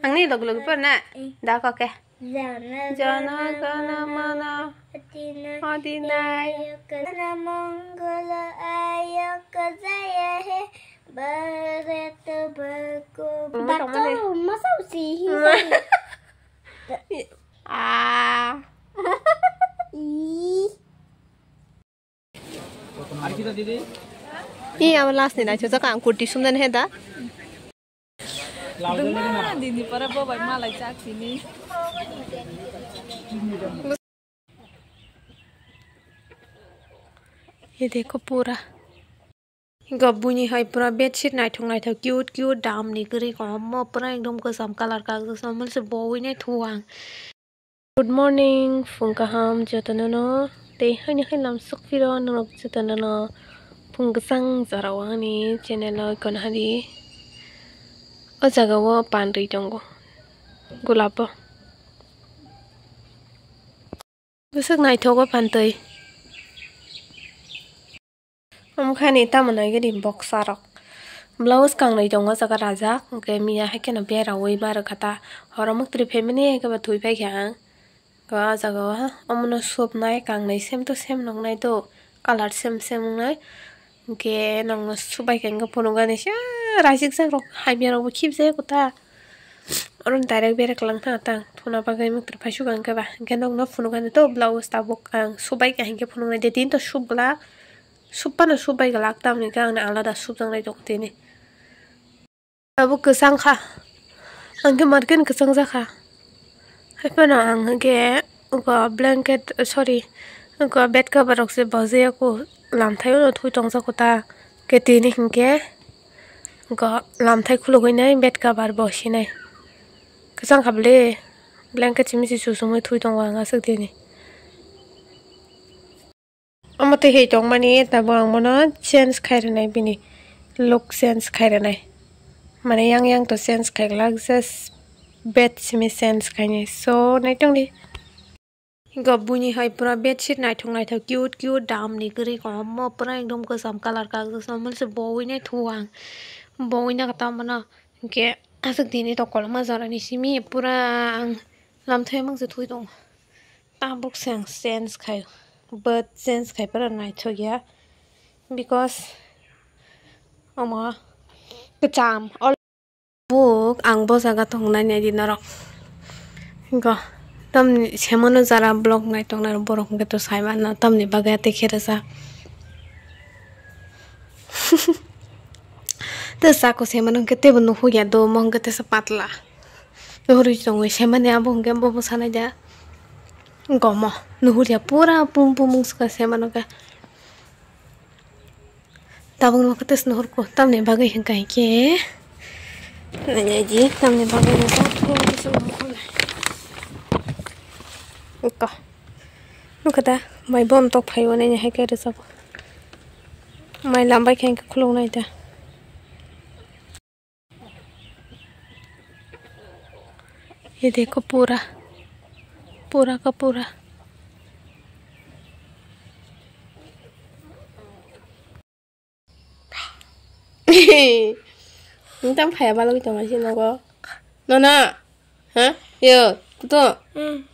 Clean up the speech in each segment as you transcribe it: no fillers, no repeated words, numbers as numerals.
Ang ni log pa na. Da ko ke. Jana kana mana. Adinay. Kana monggola ayo kazaya he. Baret berko. Bato masau sih. Ah. Iya, last ni dah. Coba kan kurti sundan heda. Dini para bawa malai cak sini. ये देखो पूरा गब्बुनी है पूरा bedsheet नाइथों cute cute दाम निकरी कम पूरा एकदम कसम कलर का कसम से बोई ने थुआं गुड मॉर्निंग फुंका हम जतननो ते हनी हलाम सुखफिरो नरक जतननो फुंका संग जरावानी चैनल कन हरी ओ जगह पांडरी दंगो गुलाब besok naithok ko pantoi amkhani tamana ge dim box arok blouse kang nai dong jaga raja ke miya ha kena bera oi bar khata horamuk tri family ke ba thui pai khang ka jaga ha amuna sop nai kang nai sem to sem nong nai to color sem sem nai ke nong subai kang ga phono ga ni sha rajik sa rok hai bera bo khip je kota orang direct berak lang tang tang thuna bagai muk tri phasu gang ke ba ke nong no phono ga ni to blouse ta bok kang subai ka hinge phono nai de tin to sup gla supana subai galak tam ni gang na alada sup jang nai dokte ni abu kesang kha angke marken kesang za kha hapana angke ko blanket sorry ko bed cover rok se baje ko lam thai no thui tong za ko ta ke ti ni hinke ko lam thai khulo goi nai bed cover bo si nai kesang khable blanket chimi si su sumai thui tong wa nga sak ti ni amate he tong mani ta bang mono sense khair nai bini look sense khair nai mane yang to sense khair lag just bed simi sense khaini so nai tong di गब्बुनी है पूरा bedsheet नाइथों cute cute दाम निकरी कम पूरा एकदम कसम colour का कसम से बोई ने थुआं बोई ना कता मना के आसक दिनी तो कलमा जरानी सिमी पूरा लामथे मंग से थुइ दं ताबुक सेंस खाय but sense खाय पर नाइथो गया because अमा कचाम और बुक आं बजागा थंनाय ने दिनरक ग तम सेमनो जरा ब्लॉग नाइ तंग ना बरक के तो साइबा ना तमनि बागा ते खेरसा तो साको सेमनो के ते बनु हो या दो मंग ते स पातला होरि जंग सेमने अब के बबो सानाय जा गम नुहुरिया पूरा पुम पुम उसका सेमनो का तबंग मक तेस नहर को तमने बागा हिंका के नय जी तमने बागा ना Ika, nukata, mai bom tok phai wane nya hai ke resa ko, mai lambai khen ke khulong nai ta. ये देखो पूरा पूरा का पूरा Entang phai ba lo to ma sin ko. Nona. Ha? Yo, to.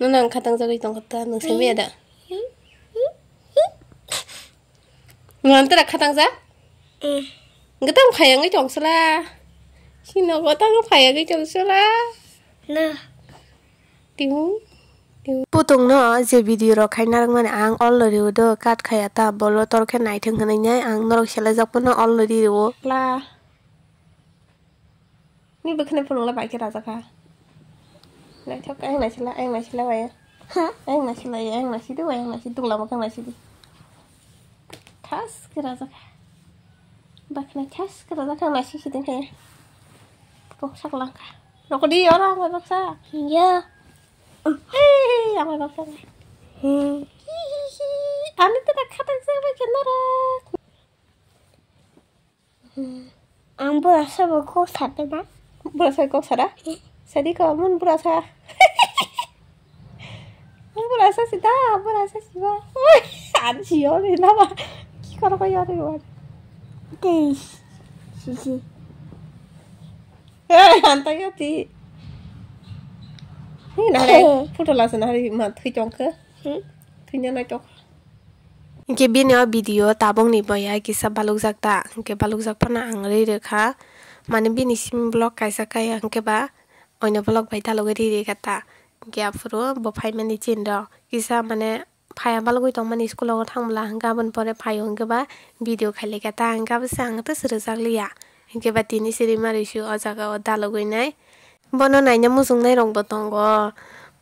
Nona khatang ja gi tong kata nang se me da. Ngan ta khatang ja? Ngatang phai ngai tong sala. Sin ko tang phai ngai tong sala. Na. Tiu. Putung no je video ro khaina rang mane ang already do kat khaya ta bolo tor khe nai thang hanai nai ang norok sela jak pono already ro la ni bekhne phulung la bai ke raja kha nai thok ang nai sela bai ha ang nai si do ang nai si tung la ma kang nai si di khas ke raja kha bekhne khas ke raja kang nai si ding khe ko sak lang kha no ko di ora ma baksa ya yang apa kan? Anu tu nak kata saya kenara. Ang berasa berkok sada na? Berasa berkok sada? Sadi kamu berasa? Berasa sida, berasa siapa? Ada siapa ni nama? Kira kaya ada orang. Tis, sisi. Hantai ya ti. Nah deh, foto langsung hari mat hijau ke? Tunya na cok. Ke video tabung ni boya kisah baluk zakta, ke baluk zak pana angri rekha, mana bini sim blog kaisa kaya ke ba, oina blog baita logeri rekata, ke afro bo pai mani cindo, kisah mana pai baluk itu mani sekolah orang mula gaban pore pai ke ba, video kali kata angka besang tu seruzak liya, ke ba tini siri marisu ojaga oda loginai, bono nanya musung nai rong botonggo.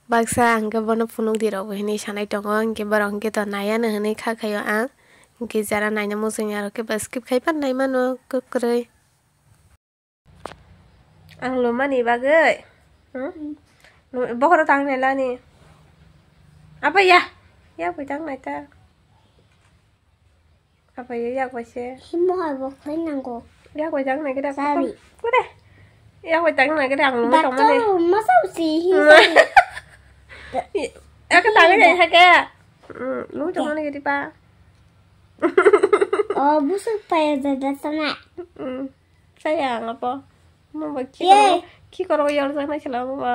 Baksa angke bono punuk diro ini sanai tongo angke barang ke to naya nehne kha khayo ang angke jara nanya musung yaro ke skip khai pan nai mano kukrei ang lo mani bagai bokoro tang nela ni apa ya butang nai ta apa ya kwase Himo abo kainan ko. ya butang nai kada Sabi. kude ya butang nai kada ang lo tong mani Bato masausi. Aku tangan kayak kayak, lu cuma nih gitu pak. Oh, busuk payah dada sana. Sayang apa? Mau bagi kikoro yar sana selama apa?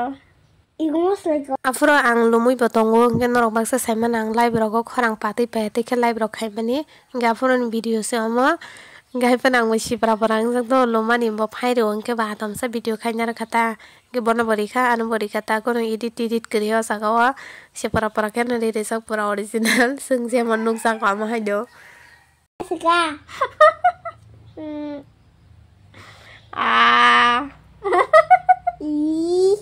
Igumos lagi. Afro ang lumui botongo ngen norok baksa saiman ang live rogo khorang pati pete ke live rok khaimani nga afro ni video se ama ngai panang musi para parang jak do lomani bo phairo angke ba tam sa video khainar khata ke bono borikha anu borikha ta kono edit kriyo sagawa se para para ken re re sak pura original sung je manuk sak ama haido Sika. ah Ih.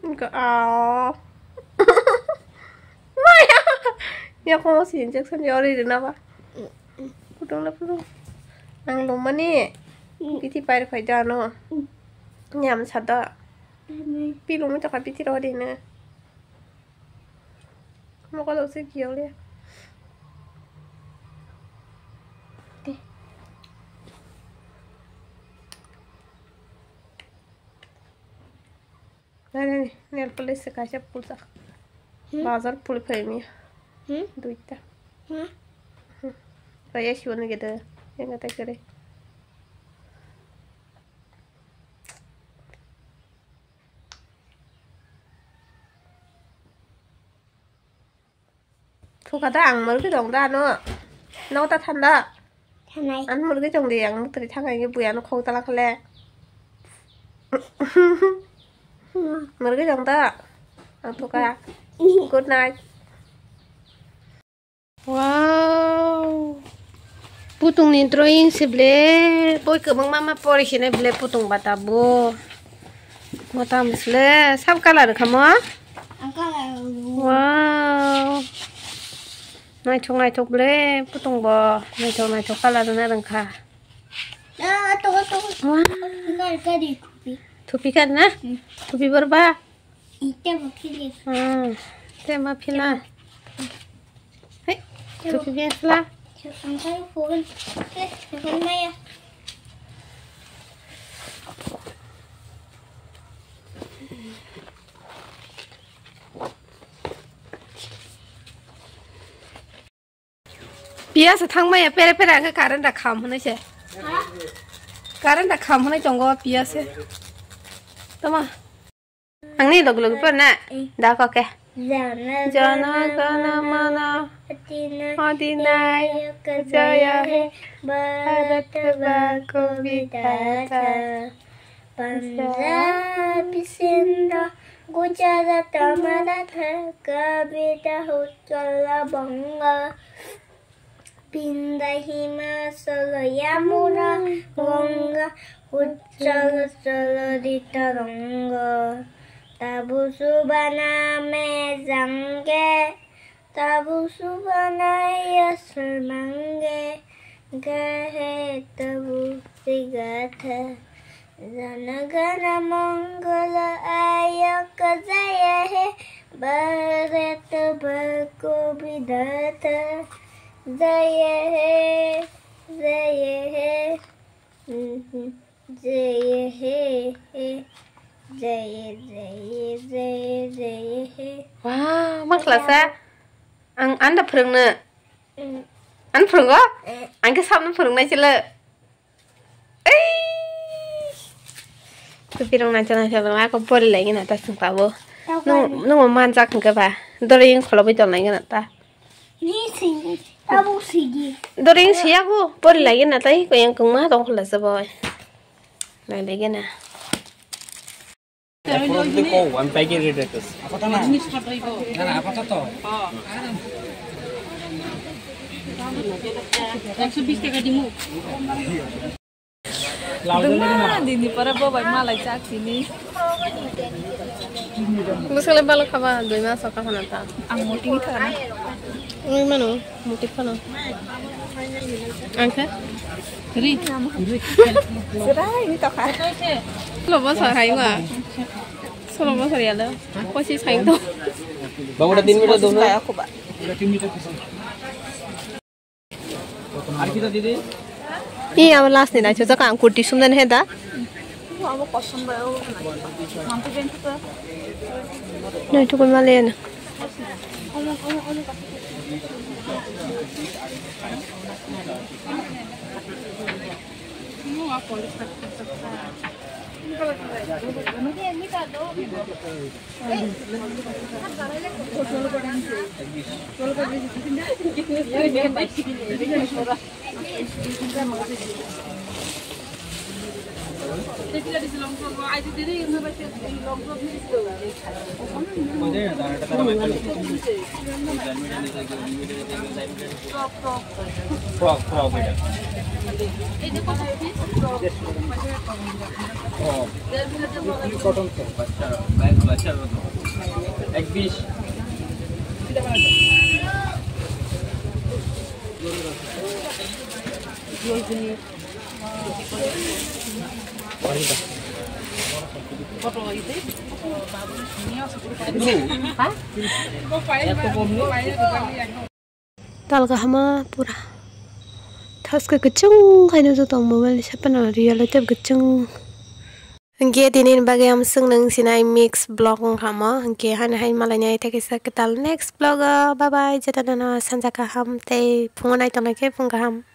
Enggak Maya ya aku mau sinjak sendiri di apa pudung lah pudung nang luma nih piti pair faida no nyam sada pilung cakap piti roh deh nih mau kalau sih kiau deh Nah, nail polish sekasih pulsa. Bazar pul premi. Duitnya. Kayak siapa gitu, yang kata kere. Thu kata ang mở cái dòng ra nó ta thành đó. Thằng này. Anh mở cái dòng đi ang từ thằng này cái bùi nó khâu ta là cái lẹ. Mở cái dòng ta. Ang thu kata. Good night. Wow. Putung ni drawing si ble. Boy ke bang mama pori sini ble putung batabo. Mata musle. Sab color kamu? Wow. Nai chok ble putung bo. Nai chok color na rangka. Tunggu. Enggak tadi kopi. Tupi kan na? Tupi berapa? Itu makili. Tema pila. Hei, tupi biasa lah. Angkai phone. Phone này à? biasa thang maya pere ke karan da kham hone che karan da kham hone jongo biasa tama angni log per na da ko ke jana gana mana adinai jaya he bharat ko vidhata Punjab Sindh Gujarat Maratha Kavita Uttara Banga Binda Himachal Yamuna Ganga Uttara Salarita Ranga Tabu Subhana Me Zange Tabu Subhana Yasar Mange Gahe Tabu Sigatha Janagana Mangala Ayaka Jaya He Bharat Bhako Vidhata Jaya He Jaya He Jaya He Jaya Jaya Jaya Jaya He. Wow, mak kelas Anda perungna. An perungga? Angke sabna perungna cile. Tapi orang nanti aku boleh lagi nanti sumpah bo. Nung manjak ke ba? Doring kalau betul lagi nanti. Ni sih, tahu sih. Doring sih aku boleh lagi nanti. Kau yang kemana dong kalau sebab. Nah lagi na. One packet ready. Apa tu nak? Nah, apa tu? 120 টাকা দিমু দিদি পরে বাবাই মালাই চাক চিনি Buscar balo kaba 2 mas ka hana ta. ang moting kana Ui mano, mutik pano. Angka? ri serai ni to ka Lo ba sa hai ma. Solo ba sa ya lo. Ko si sai to. Bang udah 3 meter dong. kaya aku ba Udah 3 meter pisang. আর কি দিদি ই আমার last দিন আছে তো কাম কুটি সুন্দর হে দা আমার পছন্দ মানতে দেন তো নাই তো কোন মালে না কটন তো বাচ্চা ব্যাগগুলো আছে এক 20 Tal ka hama pura thas ka kecung kaino jo tong mobile sapana reality kecung Angke dinin bagi am sung nang sinai mix blog kama angke han hai malanya ite kisa ketal next blog bye bye jata dana sanjaka ham te phungonai tonake phungaham